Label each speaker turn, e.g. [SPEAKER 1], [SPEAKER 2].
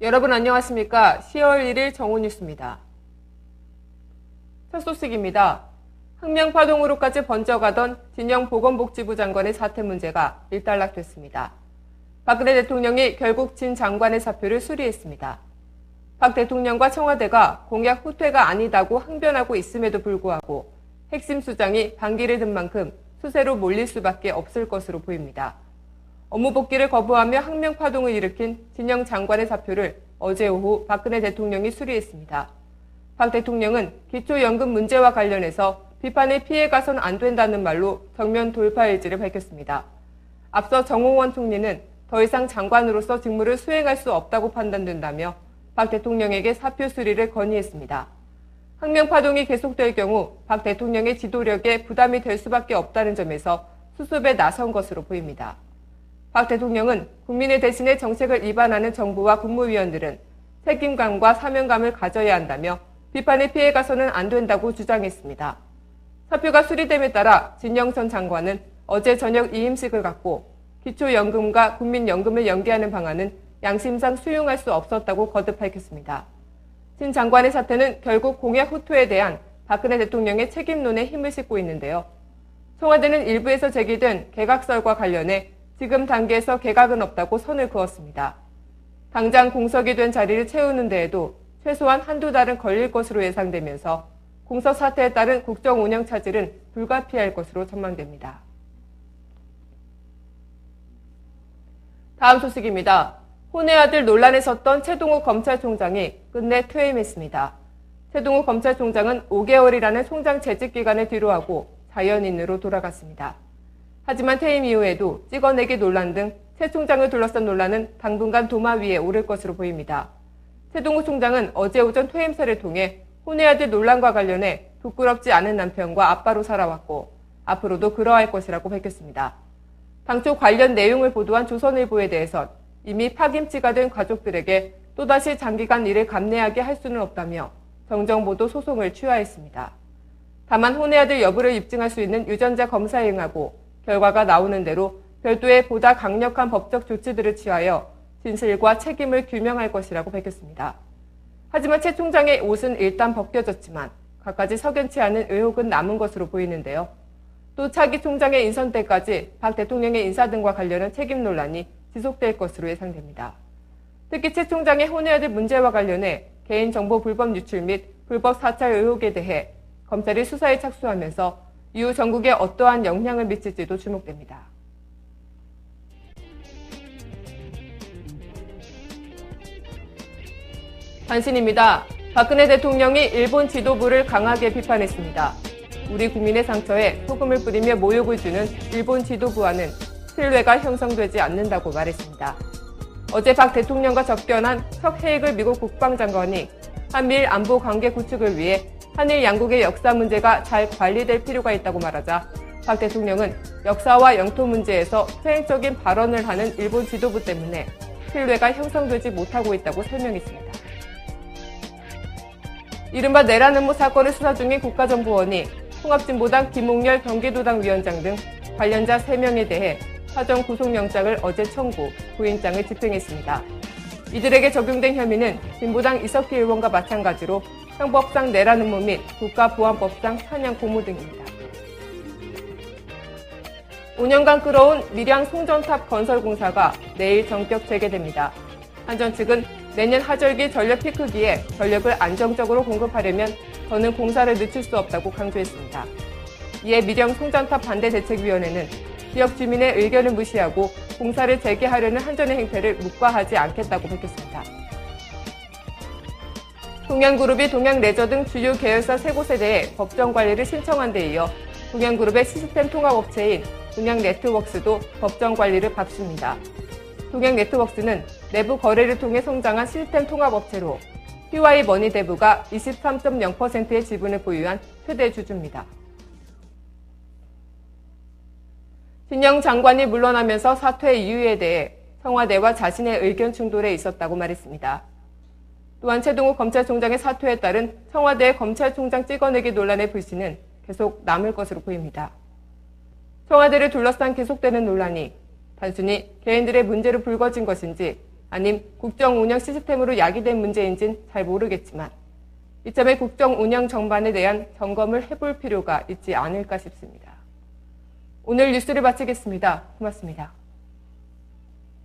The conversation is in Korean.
[SPEAKER 1] 여러분 안녕하십니까? 10월 1일 정오뉴스입니다. 첫 소식입니다. 혁명파동으로까지 번져가던 진영 보건복지부 장관의 사퇴 문제가 일단락됐습니다. 박근혜 대통령이 결국 진 장관의 사표를 수리했습니다. 박 대통령과 청와대가 공약 후퇴가 아니다고 항변하고 있음에도 불구하고 핵심 수장이 반기를 든 만큼 수세로 몰릴 수밖에 없을 것으로 보입니다. 업무 복귀를 거부하며 혁명파동을 일으킨 진영 장관의 사표를 어제 오후 박근혜 대통령이 수리했습니다. 박 대통령은 기초연금 문제와 관련해서 비판에 피해가선 안 된다는 말로 정면 돌파 의지를 밝혔습니다. 앞서 정홍원 총리는 더 이상 장관으로서 직무를 수행할 수 없다고 판단된다며 박 대통령에게 사표 수리를 건의했습니다. 혁명파동이 계속될 경우 박 대통령의 지도력에 부담이 될 수밖에 없다는 점에서 수습에 나선 것으로 보입니다. 박 대통령은 국민의 대신에 정책을 위반하는 정부와 국무위원들은 책임감과 사명감을 가져야 한다며 비판에 피해가서는 안 된다고 주장했습니다. 사표가 수리됨에 따라 진영 전 장관은 어제 저녁 이임식을 갖고 기초연금과 국민연금을 연계하는 방안은 양심상 수용할 수 없었다고 거듭 밝혔습니다. 진 장관의 사태는 결국 공약 후퇴에 대한 박근혜 대통령의 책임론에 힘을 싣고 있는데요. 청와대는 일부에서 제기된 개각설과 관련해 지금 단계에서 개각은 없다고 선을 그었습니다. 당장 공석이 된 자리를 채우는 데에도 최소한 한두 달은 걸릴 것으로 예상되면서 공석 사태에 따른 국정 운영 차질은 불가피할 것으로 전망됩니다. 다음 소식입니다. 혼외 아들 논란에 섰던 최동욱 검찰총장이 끝내 퇴임했습니다. 최동욱 검찰총장은 5개월이라는 총장 재직 기간을 뒤로하고 자연인으로 돌아갔습니다. 하지만 퇴임 이후에도 찍어내기 논란 등 최 총장을 둘러싼 논란은 당분간 도마 위에 오를 것으로 보입니다. 최동욱 총장은 어제 오전 퇴임사를 통해 혼외 아들 논란과 관련해 부끄럽지 않은 남편과 아빠로 살아왔고 앞으로도 그러할 것이라고 밝혔습니다. 당초 관련 내용을 보도한 조선일보에 대해선 이미 파김치가 된 가족들에게 또다시 장기간 이를 감내하게 할 수는 없다며 정정보도 소송을 취하했습니다. 다만 혼외 아들 여부를 입증할 수 있는 유전자 검사에 응하고 결과가 나오는 대로 별도의 보다 강력한 법적 조치들을 취하여 진실과 책임을 규명할 것이라고 밝혔습니다. 하지만 최 총장의 옷은 일단 벗겨졌지만 갖가지 석연치 않은 의혹은 남은 것으로 보이는데요. 또 차기 총장의 인선 때까지 박 대통령의 인사 등과 관련한 책임 논란이 지속될 것으로 예상됩니다. 특히 최 총장의 혼외 아들 문제와 관련해 개인정보 불법 유출 및 불법 사찰 의혹에 대해 검찰이 수사에 착수하면서 이후 전국에 어떠한 영향을 미칠지도 주목됩니다. 단신입니다. 박근혜 대통령이 일본 지도부를 강하게 비판했습니다. 우리 국민의 상처에 소금을 뿌리며 모욕을 주는 일본 지도부와는 신뢰가 형성되지 않는다고 말했습니다. 어제 박 대통령과 접견한 척 헤이글 미국 국방장관이 한미일 안보 관계 구축을 위해 한일 양국의 역사 문제가 잘 관리될 필요가 있다고 말하자 박 대통령은 역사와 영토 문제에서 퇴행적인 발언을 하는 일본 지도부 때문에 신뢰가 형성되지 못하고 있다고 설명했습니다. 이른바 내란음모 사건을 수사 중인 국가정보원이 통합진보당 김홍렬 경기도당 위원장 등 관련자 3명에 대해 사전 구속영장을 어제 청구, 구인장을 집행했습니다. 이들에게 적용된 혐의는 진보당 이석희 의원과 마찬가지로 형법상 내란음모 및 국가보안법상 사냥 고무 등입니다. 5년간 끌어온 밀양 송전탑 건설 공사가 내일 전격 재개됩니다. 한전 측은 내년 하절기 전력 피크기에 전력을 안정적으로 공급하려면 더는 공사를 늦출 수 없다고 강조했습니다. 이에 밀양 송전탑 반대대책위원회는 지역 주민의 의견을 무시하고 공사를 재개하려는 한전의 행태를 묵과하지 않겠다고 밝혔습니다. 동양그룹이 동양레저 등 주요 계열사 3곳에 대해 법정 관리를 신청한 데 이어 동양그룹의 시스템 통합업체인 동양네트웍스도 법정 관리를 받습니다. 동양네트웍스는 내부 거래를 통해 성장한 시스템 통합업체로 PY머니대부가 23.0%의 지분을 보유한 최대 주주입니다. 진영 장관이 물러나면서 사퇴 이유에 대해 청와대와 자신의 의견 충돌에 있었다고 말했습니다. 또한 최동욱 검찰총장의 사퇴에 따른 청와대의 검찰총장 찍어내기 논란의 불씨는 계속 남을 것으로 보입니다. 청와대를 둘러싼 계속되는 논란이 단순히 개인들의 문제로 불거진 것인지 아님 국정 운영 시스템으로 야기된 문제인지는 잘 모르겠지만 이참에 국정 운영 전반에 대한 점검을 해볼 필요가 있지 않을까 싶습니다. 오늘 뉴스를 마치겠습니다. 고맙습니다.